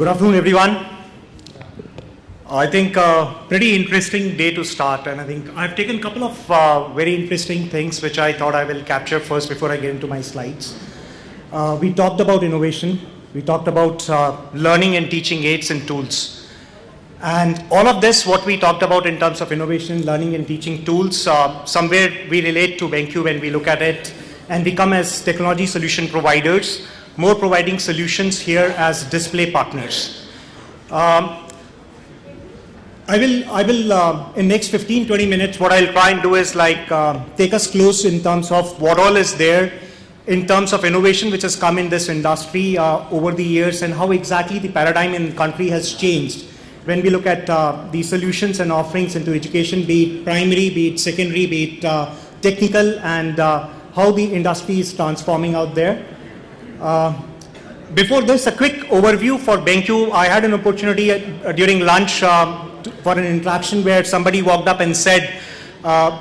Good afternoon, everyone. I think pretty interesting day to start, and I think I've taken a couple of very interesting things which I thought I will capture first before I get into my slides. We talked about innovation. We talked about learning and teaching aids and tools. And all of this, what we talked about in terms of innovation, learning and teaching tools, somewhere we relate to BenQ when we look at it, and we come as technology solution providers, more providing solutions here as display partners. I will in next 15-20 minutes, what I'll try and do is take us close in terms of what all is there in terms of innovation which has come in this industry over the years, and how exactly the paradigm in the country has changed when we look at the solutions and offerings into education, be it primary, be it secondary, be it technical, and how the industry is transforming out there. Before this, a quick overview for BenQ. I had an opportunity during lunch for an interaction where somebody walked up and said,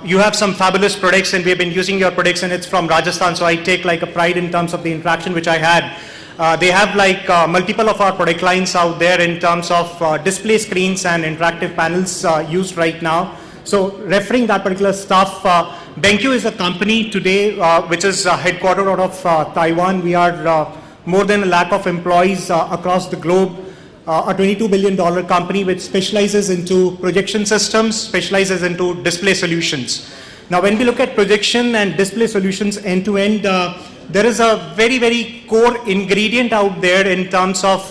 you have some fabulous products and we've been using your products and it's from Rajasthan, so I take like a pride in terms of the interaction which I had. They have multiple of our product lines out there in terms of display screens and interactive panels used right now. So referring that particular stuff, BenQ is a company today which is headquartered out of Taiwan. We are more than 1 lakh of employees across the globe, a $22 billion company which specializes into projection systems, specializes into display solutions. Now when we look at projection and display solutions end to end, there is a very, very core ingredient out there in terms of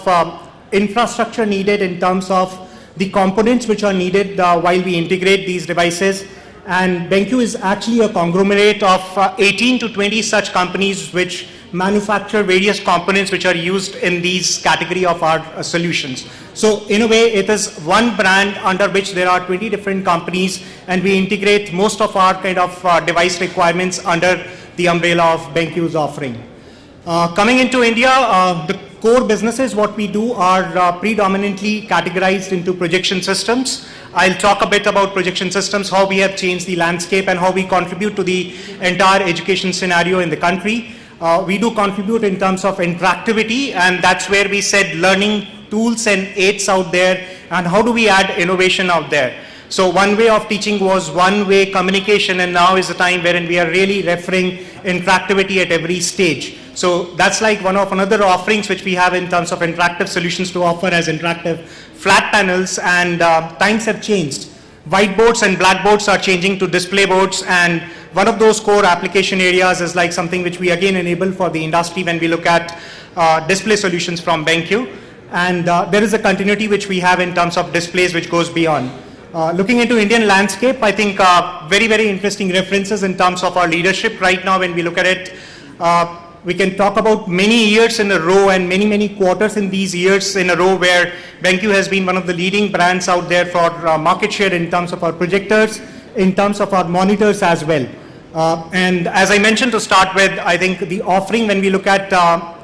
infrastructure needed, in terms of the components which are needed while we integrate these devices. And BenQ is actually a conglomerate of 18 to 20 such companies which manufacture various components which are used in these category of our solutions. So in a way, it is one brand under which there are 20 different companies, and we integrate most of our kind of device requirements under the umbrella of BenQ's offering. Coming into India, the core businesses, what we do are predominantly categorized into projection systems. I'll talk a bit about projection systems, how we have changed the landscape and how we contribute to the entire education scenario in the country. We do contribute in terms of interactivity, and that's where we said learning tools and aids out there, and how do we add innovation out there. So one way of teaching was one-way communication, and now is the time wherein we are really referring interactivity at every stage. So that's like one of another offerings which we have in terms of interactive solutions to offer as interactive flat panels, and times have changed. Whiteboards and blackboards are changing to display boards, and one of those core application areas is like something which we again enable for the industry when we look at display solutions from BenQ. And there is a continuity which we have in terms of displays which goes beyond. Looking into Indian landscape, I think very, very interesting references in terms of our leadership right now when we look at it. We can talk about many years in a row and many, many quarters in these years in a row where BenQ has been one of the leading brands out there for market share in terms of our projectors, in terms of our monitors as well. And as I mentioned to start with, I think the offering when we look at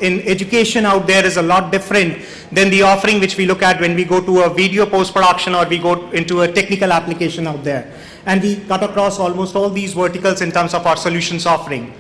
in education out there is a lot different than the offering which we look at when we go to a video post-production or we go into a technical application out there. And we cut across almost all these verticals in terms of our solutions offering.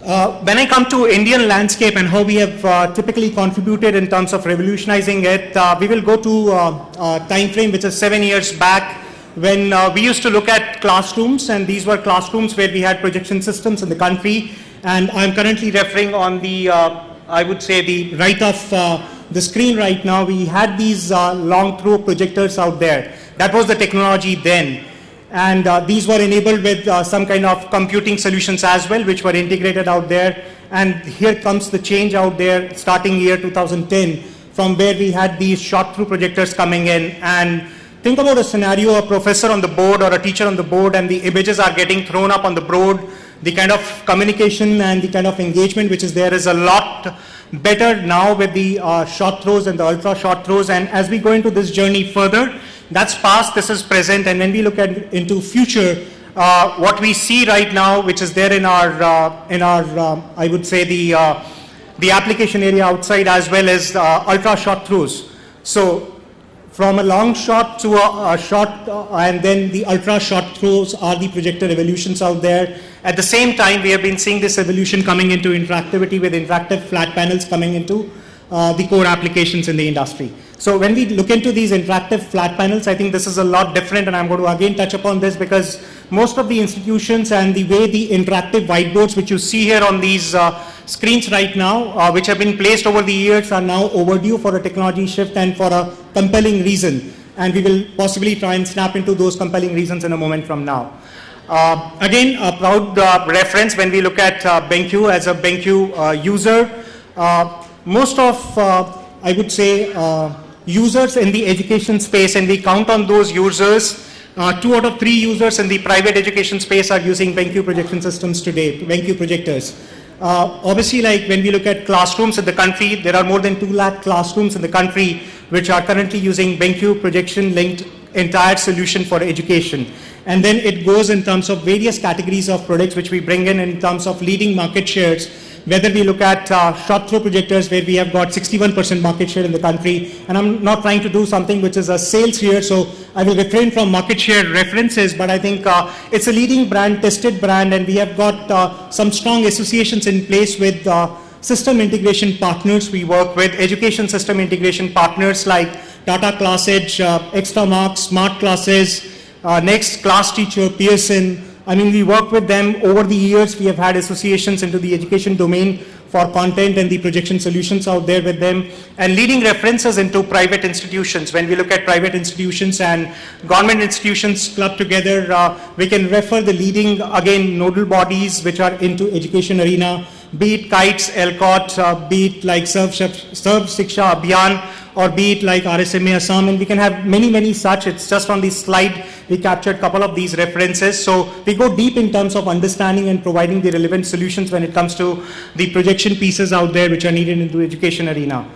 When I come to Indian landscape and how we have typically contributed in terms of revolutionizing it, we will go to a time frame which is 7 years back, when we used to look at classrooms, and these were classrooms where we had projection systems in the country. And I'm currently referring on the, I would say the right of the screen right now. We had these long throw projectors out there. That was the technology then. And these were enabled with some kind of computing solutions as well, which were integrated out there. And here comes the change out there starting year 2010, from where we had these shot through projectors coming in. And think about a scenario, a professor on the board or a teacher on the board, and the images are getting thrown up on the board. The kind of communication and the kind of engagement which is there is a lot better now with the short throws and the ultra short throws. And as we go into this journey further, that's past, this is present, and when we look at into future, what we see right now, which is there in our I would say the application area outside as well as ultra short throws. So from a long shot to a short, and then the ultra short throws are the projector evolutions out there. At the same time, we have been seeing this evolution coming into interactivity with interactive flat panels coming into the core applications in the industry. So when we look into these interactive flat panels, I think this is a lot different, and I'm going to again touch upon this because most of the institutions and the way the interactive whiteboards which you see here on these screens right now, which have been placed over the years, are now overdue for a technology shift and for a compelling reason. And we will possibly try and snap into those compelling reasons in a moment from now. Again, a proud reference when we look at BenQ as a BenQ user. Most of, I would say, users in the education space, and we count on those users, 2 out of 3 users in the private education space are using BenQ projection systems today, BenQ projectors. Obviously, like when we look at classrooms in the country, there are more than 2 lakh classrooms in the country which are currently using BenQ projection linked entire solution for education. And then it goes in terms of various categories of products which we bring in terms of leading market shares. Whether we look at short throw projectors, where we have got 61% market share in the country, and I'm not trying to do something which is a sales here, so I will refrain from market share references, but I think it's a leading brand, tested brand, and we have got some strong associations in place with system integration partners we work with, education system integration partners like Tata ClassEdge, Extra Marks, Smart Classes, Next, Class Teacher, Pearson. I mean, we work with them over the years. We have had associations into the education domain for content and the projection solutions out there with them, and leading references into private institutions. When we look at private institutions and government institutions clubbed together, we can refer the leading, again, nodal bodies which are into education arena, be it KITES, LCOT, be it like Sarv Shiksha Abhiyan, or be it like RSMA Assam, and we can have many, many such. It's just on this slide, we captured a couple of these references. So we go deep in terms of understanding and providing the relevant solutions when it comes to the projection pieces out there which are needed into education arena.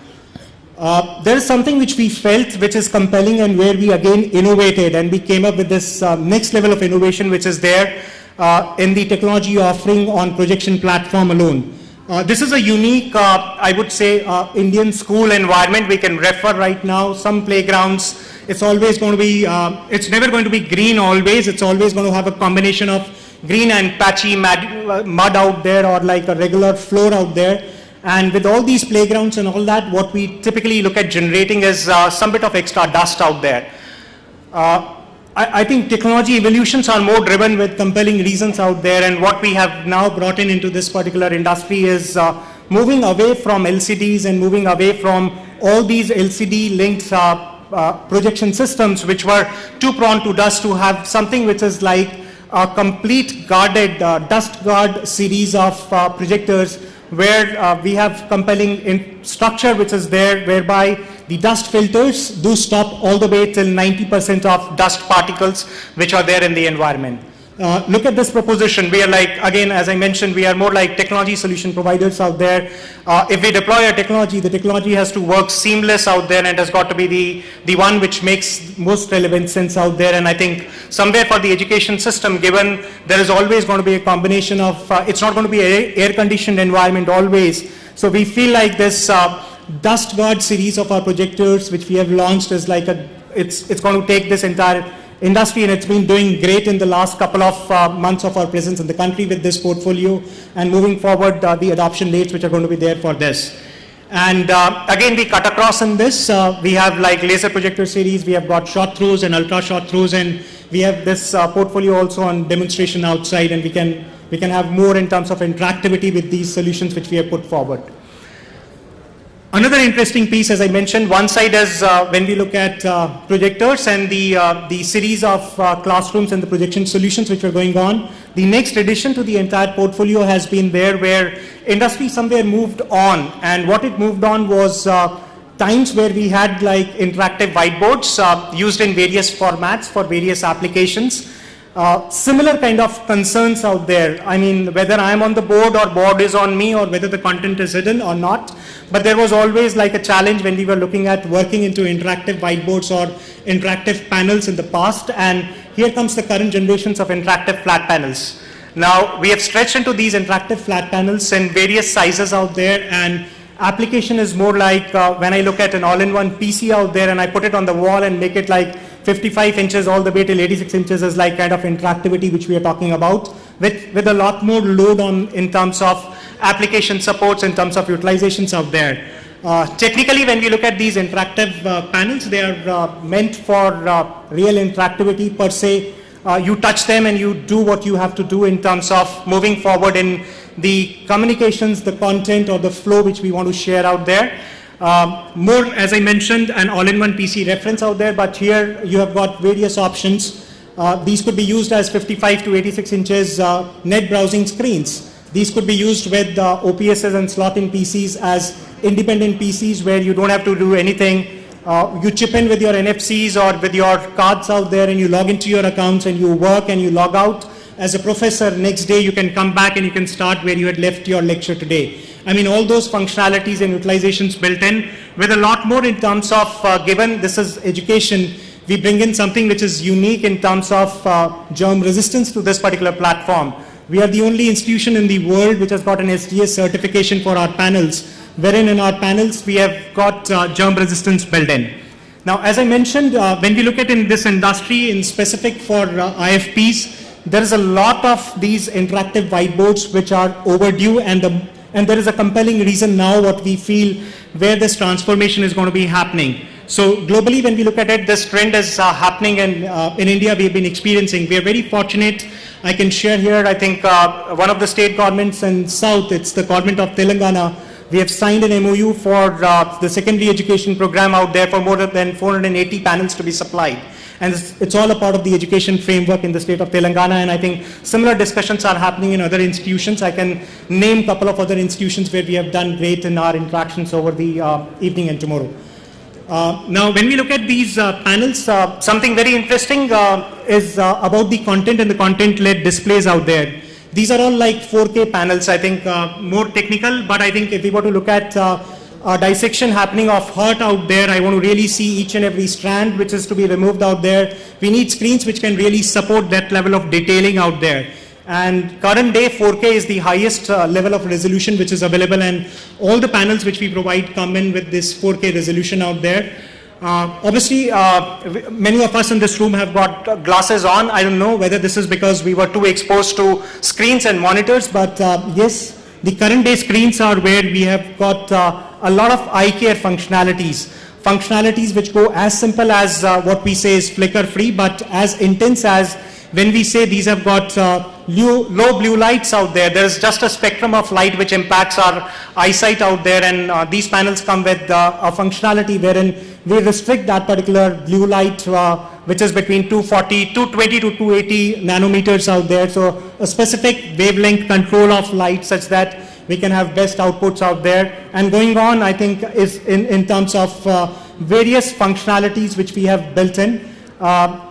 There is something which we felt which is compelling, and where we again innovated, and we came up with this next level of innovation which is there in the technology offering on projection platform alone. This is a unique, I would say, Indian school environment we can refer right now. Some playgrounds, it's always going to be, it's never going to be green always. It's always going to have a combination of green and patchy mud out there, or like a regular floor out there. And with all these playgrounds and all that, what we typically look at generating is some bit of extra dust out there. I think technology evolutions are more driven with compelling reasons out there, and what we have now brought in into this particular industry is moving away from LCDs and moving away from all these LCD-linked projection systems which were too prone to dust, to have something which is like a complete guarded dust guard series of projectors, where we have compelling structure which is there, whereby the dust filters do stop all the way till 90% of dust particles which are there in the environment. Look at this proposition. We are like, again, as I mentioned, we are more like technology solution providers out there. If we deploy a technology, the technology has to work seamless out there, and it has got to be the one which makes most relevant sense out there. And I think somewhere for the education system, given there is always going to be a combination of, it's not going to be an air-conditioned environment always. So we feel like this dust guard series of our projectors which we have launched is like it's going to take this entire industry, and it's been doing great in the last couple of months of our presence in the country with this portfolio, and moving forward the adoption rates which are going to be there for this. And again, we cut across in this. We have like laser projector series, we have got short throws and ultra short throws, and we have this portfolio also on demonstration outside, and we can have more in terms of interactivity with these solutions which we have put forward. Another interesting piece, as I mentioned, one side is when we look at projectors and the series of classrooms and the projection solutions which are going on. The next addition to the entire portfolio has been there, where industry somewhere moved on, and what it moved on was times where we had like interactive whiteboards used in various formats for various applications. Similar kind of concerns out there. I mean, whether I am on the board or board is on me, or whether the content is hidden or not. But there was always like a challenge when we were looking at working into interactive whiteboards or interactive panels in the past. And here comes the current generations of interactive flat panels. Now, we have stretched into these interactive flat panels in various sizes out there, and application is more like when I look at an all-in-one PC out there and I put it on the wall and make it like 55 inches all the way till 86 inches is like kind of interactivity which we are talking about, with a lot more load on in terms of application supports, in terms of utilizations out there. Technically, when we look at these interactive panels, they are meant for real interactivity per se. You touch them and you do what you have to do in terms of moving forward in the communications, the content or the flow which we want to share out there. More, as I mentioned, an all-in-one PC reference out there, but here you have got various options. These could be used as 55 to 86 inches net browsing screens. These could be used with OPSs and slot-in PCs as independent PCs where you don't have to do anything. You chip in with your NFCs or with your cards out there and you log into your accounts and you work and you log out. As a professor, next day you can come back and you can start where you had left your lecture today. I mean, all those functionalities and utilizations built in with a lot more in terms of, given this is education, we bring in something which is unique in terms of germ resistance to this particular platform. We are the only institution in the world which has got an SGS certification for our panels, wherein in our panels we have got germ resistance built in. Now, as I mentioned, when we look at in this industry, in specific for IFPs, there is a lot of these interactive whiteboards which are overdue, and there is a compelling reason now what we feel where this transformation is going to be happening. So globally, when we look at it, this trend is happening, and in India we have been experiencing. We are very fortunate. I can share here, I think one of the state governments in South, it's the government of Telangana. We have signed an MOU for the secondary education program out there for more than 480 panels to be supplied. And it's all a part of the education framework in the state of Telangana, and I think similar discussions are happening in other institutions. I can name a couple of other institutions where we have done great in our interactions over the evening and tomorrow. Now, when we look at these panels, something very interesting is about the content and the content-led displays out there. These are all like 4K panels, I think more technical, but I think if we were to look at a dissection happening of heart out there, I want to really see each and every strand which is to be removed out there. We need screens which can really support that level of detailing out there. And current day 4K is the highest level of resolution which is available, and all the panels which we provide come in with this 4K resolution out there. Obviously, many of us in this room have got glasses on. I don't know whether this is because we were too exposed to screens and monitors, but yes, the current day screens are where we have got a lot of eye care functionalities. Functionalities which go as simple as what we say is flicker free, but as intense as when we say these have got low blue lights out there. There's just a spectrum of light which impacts our eyesight out there, and these panels come with a functionality wherein we restrict that particular blue light which is between 220 to 280 nanometers out there. So a specific wavelength control of light such that we can have best outputs out there. And going on, I think, is in terms of various functionalities which we have built in.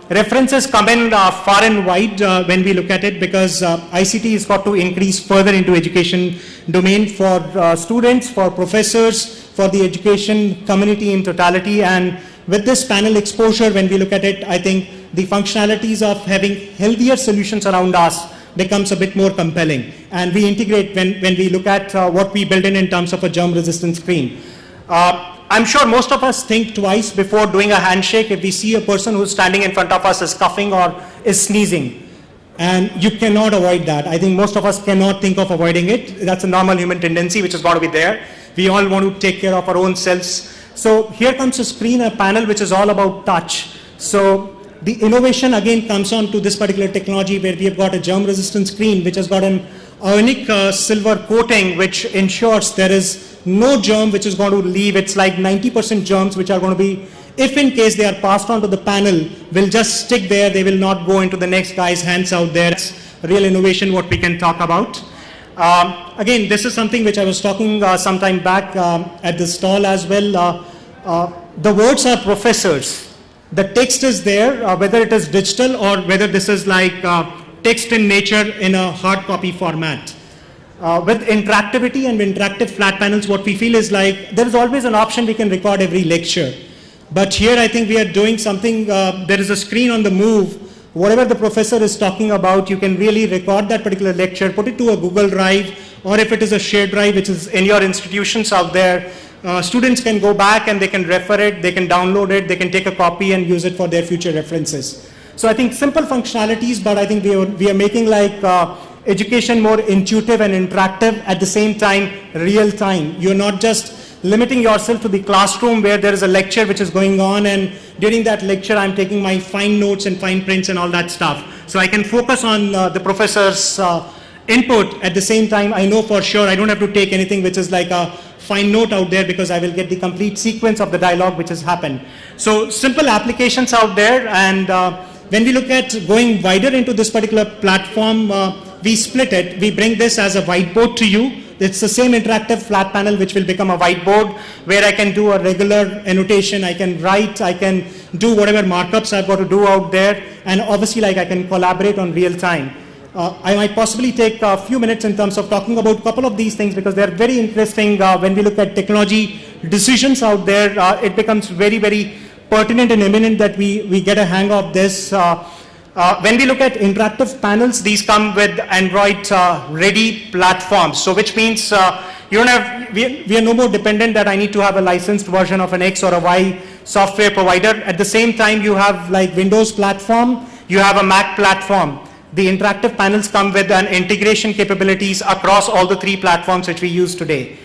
References come in far and wide when we look at it, because ICT has got to increase further into education domain for students, for professors, for the education community in totality. And with this panel exposure, when we look at it, I think the functionalities of having healthier solutions around us becomes a bit more compelling. And we integrate when we look at what we build in terms of a germ-resistant screen. I'm sure most of us think twice before doing a handshake if we see a person who's standing in front of us is coughing or is sneezing. And you cannot avoid that. I think most of us cannot think of avoiding it. That's a normal human tendency which is going to be there. We all want to take care of our own selves. So here comes a screen, a panel which is all about touch. So the innovation again comes on to this particular technology where we have got a germ-resistant screen which has got an ionic silver coating which ensures there is no germ which is going to leave. It's like 90% germs which are going to be, if in case they are passed on to the panel, will just stick there. They will not go into the next guy's hands out there. It's real innovation what we can talk about. Again, this is something which I was talking some time back at the stall as well. The words are professors. The text is there, whether it is digital or whether this is like text in nature in a hard copy format. With interactivity and interactive flat panels, what we feel is like there is always an option we can record every lecture. But here I think we are doing something, there is a screen on the move. Whatever the professor is talking about, you can really record that particular lecture, put it to a Google Drive, or if it is a shared drive which is in your institutions out there, students can go back and they can refer it, they can download it, they can take a copy and use it for their future references. So I think simple functionalities, but I think we are making like education more intuitive and interactive, at the same time real time. You're not just limiting yourself to the classroom where there is a lecture which is going on, and during that lecture I'm taking my fine notes and fine prints and all that stuff. So I can focus on the professor's input. At the same time, I know for sure I don't have to take anything which is like a fine note out there, because I will get the complete sequence of the dialogue which has happened. So simple applications out there, and when we look at going wider into this particular platform, we split it. We bring this as a whiteboard to you. It's the same interactive flat panel which will become a whiteboard, where I can do a regular annotation, I can write, I can do whatever markups I've got to do out there, and obviously like I can collaborate on real time. I might possibly take a few minutes in terms of talking about a couple of these things, because they're very interesting. When we look at technology decisions out there, it becomes very, very pertinent and imminent that we get a hang of this. When we look at interactive panels, these come with Android ready platforms. So which means you don't have, we are no more dependent that I need to have a licensed version of an X or a Y software provider. At the same time, you have like Windows platform, you have a Mac platform. The interactive panels come with an integration capabilities across all the three platforms which we use today.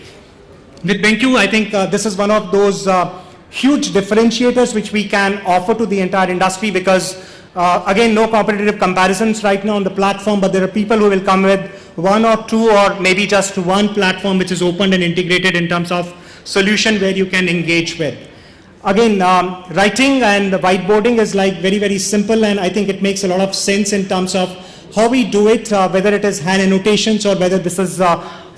With BenQ, I think this is one of those huge differentiators which we can offer to the entire industry, because again, no competitive comparisons right now on the platform, but there are people who will come with one or two or maybe just one platform which is open and integrated in terms of solution where you can engage with. Again, writing and whiteboarding is like very, very simple, and I think it makes a lot of sense in terms of how we do it, whether it is hand annotations or whether this is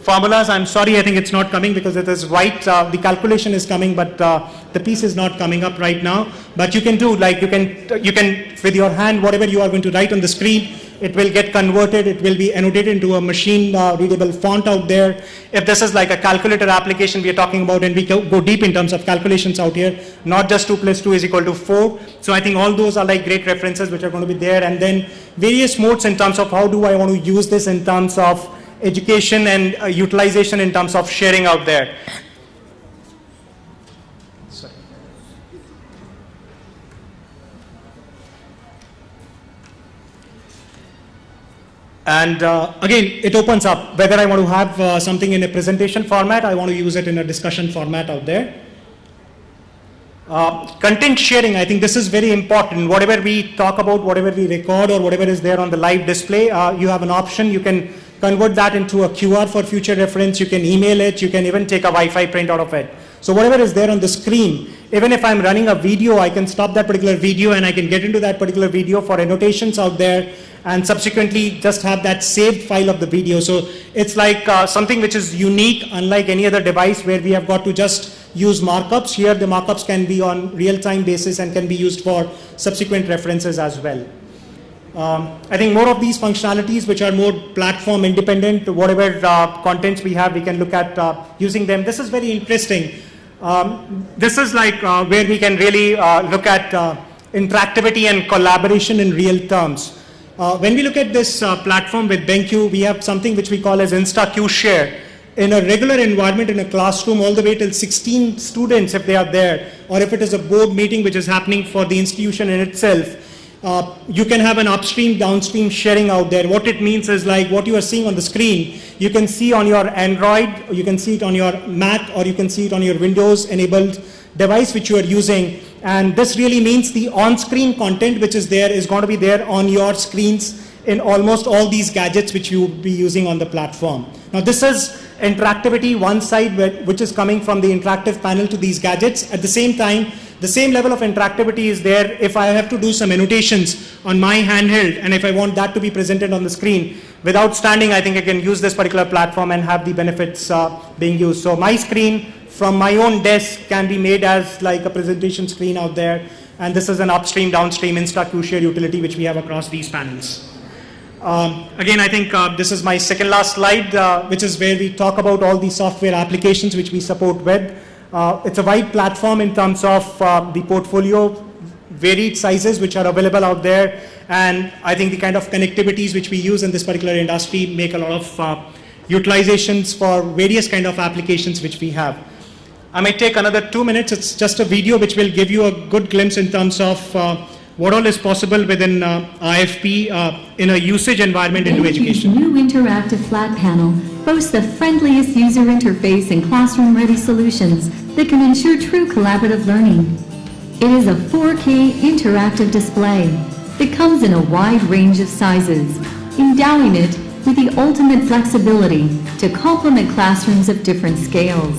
formulas. I'm sorry, I think it's not coming because it is white. The calculation is coming, but the piece is not coming up right now. But you can do, like you can with your hand, whatever you are going to write on the screen, it will get converted, it will be annotated into a machine readable font out there. If this is like a calculator application we are talking about, and we go deep in terms of calculations out here, not just 2 + 2 = 4. So I think all those are like great references which are going to be there. And then various modes in terms of how do I want to use this in terms of education and utilization in terms of sharing out there. And again, it opens up whether I want to have something in a presentation format, I want to use it in a discussion format out there. Content sharing, I think this is very important. Whatever we talk about, whatever we record, or whatever is there on the live display, you have an option. You can convert that into a QR for future reference. You can email it. You can even take a Wi-Fi print out of it. So whatever is there on the screen, even if I'm running a video, I can stop that particular video and I can get into that particular video for annotations out there, and subsequently just have that saved file of the video. So it's like something which is unique, unlike any other device where we have got to just use markups. Here the markups can be on real-time basis and can be used for subsequent references as well. I think more of these functionalities which are more platform independent, whatever contents we have, we can look at using them. This is very interesting. This is like where we can really look at interactivity and collaboration in real terms. When we look at this platform with BenQ, we have something which we call as Insta-Q Share. In a regular environment in a classroom, all the way till 16 students if they are there, or if it is a board meeting which is happening for the institution in itself, you can have an upstream, downstream sharing out there. What it means is like what you are seeing on the screen, you can see on your Android, or you can see it on your Mac, or you can see it on your Windows enabled device which you are using. And this really means the on-screen content which is there is going to be there on your screens in almost all these gadgets which you will be using on the platform. Now this is interactivity, one side which is coming from the interactive panel to these gadgets. At the same time, the same level of interactivity is there if I have to do some annotations on my handheld, and if I want that to be presented on the screen without standing, I think I can use this particular platform and have the benefits being used. So my screen from my own desk can be made as like a presentation screen out there, and this is an upstream, downstream Insta-Q Share utility which we have across these panels. Again, I think this is my second last slide, which is where we talk about all the software applications which we support with. It's a wide platform in terms of the portfolio, varied sizes which are available out there, and I think the kind of connectivities which we use in this particular industry make a lot of utilizations for various kind of applications which we have. I might take another 2 minutes. It's just a video which will give you a good glimpse in terms of what all is possible within IFP in a usage environment into education. BenQ's new interactive flat panel boasts the friendliest user interface and classroom-ready solutions that can ensure true collaborative learning. It is a 4K interactive display that comes in a wide range of sizes, endowing it with the ultimate flexibility to complement classrooms of different scales.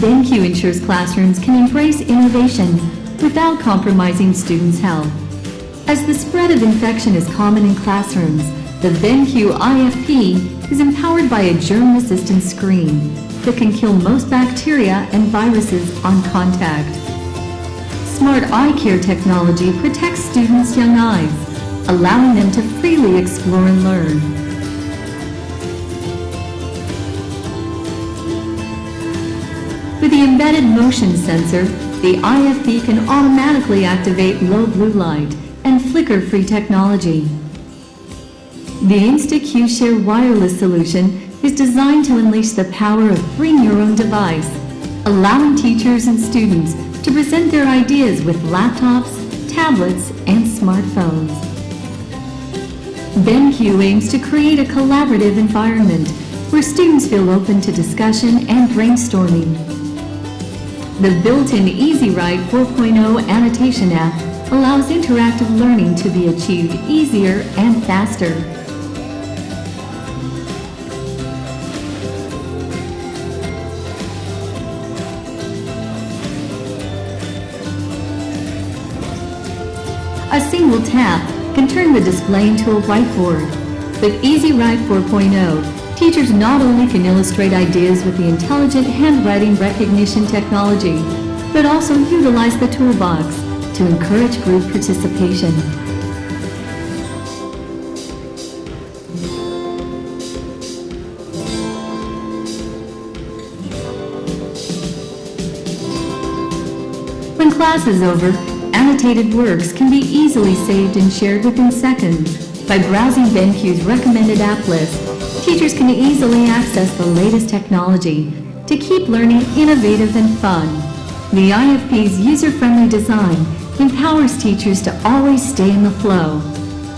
BenQ ensures classrooms can embrace innovation without compromising students' health. As the spread of infection is common in classrooms, the BenQ IFP is empowered by a germ-resistant screen that can kill most bacteria and viruses on contact. Smart eye care technology protects students' young eyes, allowing them to freely explore and learn. With the embedded motion sensor, the IFP can automatically activate low blue light and flicker-free technology. The InstaQ-Share wireless solution is designed to unleash the power of bring your own device, allowing teachers and students to present their ideas with laptops, tablets, and smartphones. BenQ aims to create a collaborative environment where students feel open to discussion and brainstorming. The built-in EasyWrite 4.0 annotation app allows interactive learning to be achieved easier and faster. A single tap can turn the display into a whiteboard. With EasyWrite 4.0, teachers not only can illustrate ideas with the intelligent handwriting recognition technology, but also utilize the toolbox to encourage group participation. When class is over, annotated works can be easily saved and shared within seconds. By browsing BenQ's recommended app list, teachers can easily access the latest technology to keep learning innovative and fun. The IFP's user-friendly design empowers teachers to always stay in the flow.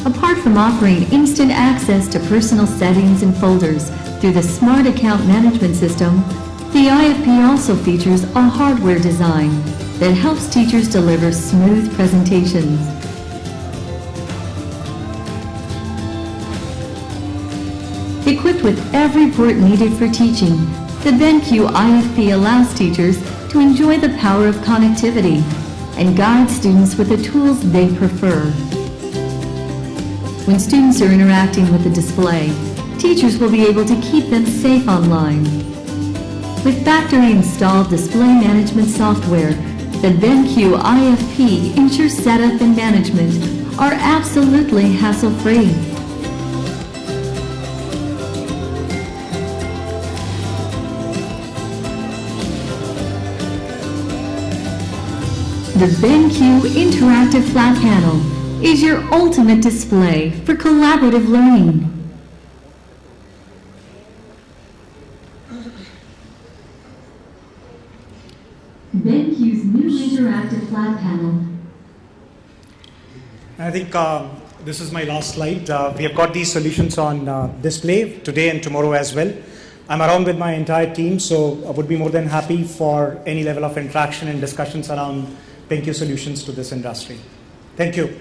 Apart from offering instant access to personal settings and folders through the Smart Account Management System, the IFP also features a hardware design that helps teachers deliver smooth presentations. Equipped with every port needed for teaching, the BenQ IFP allows teachers to enjoy the power of connectivity and guide students with the tools they prefer. When students are interacting with the display, teachers will be able to keep them safe online. With factory-installed display management software, the BenQ IFP ensures setup and management are absolutely hassle-free. The BenQ Interactive Flat Panel is your ultimate display for collaborative learning. BenQ's new interactive flat panel. I think this is my last slide. We have got these solutions on display today and tomorrow as well. I'm around with my entire team, so I would be more than happy for any level of interaction and discussions around BenQ solutions to this industry. Thank you.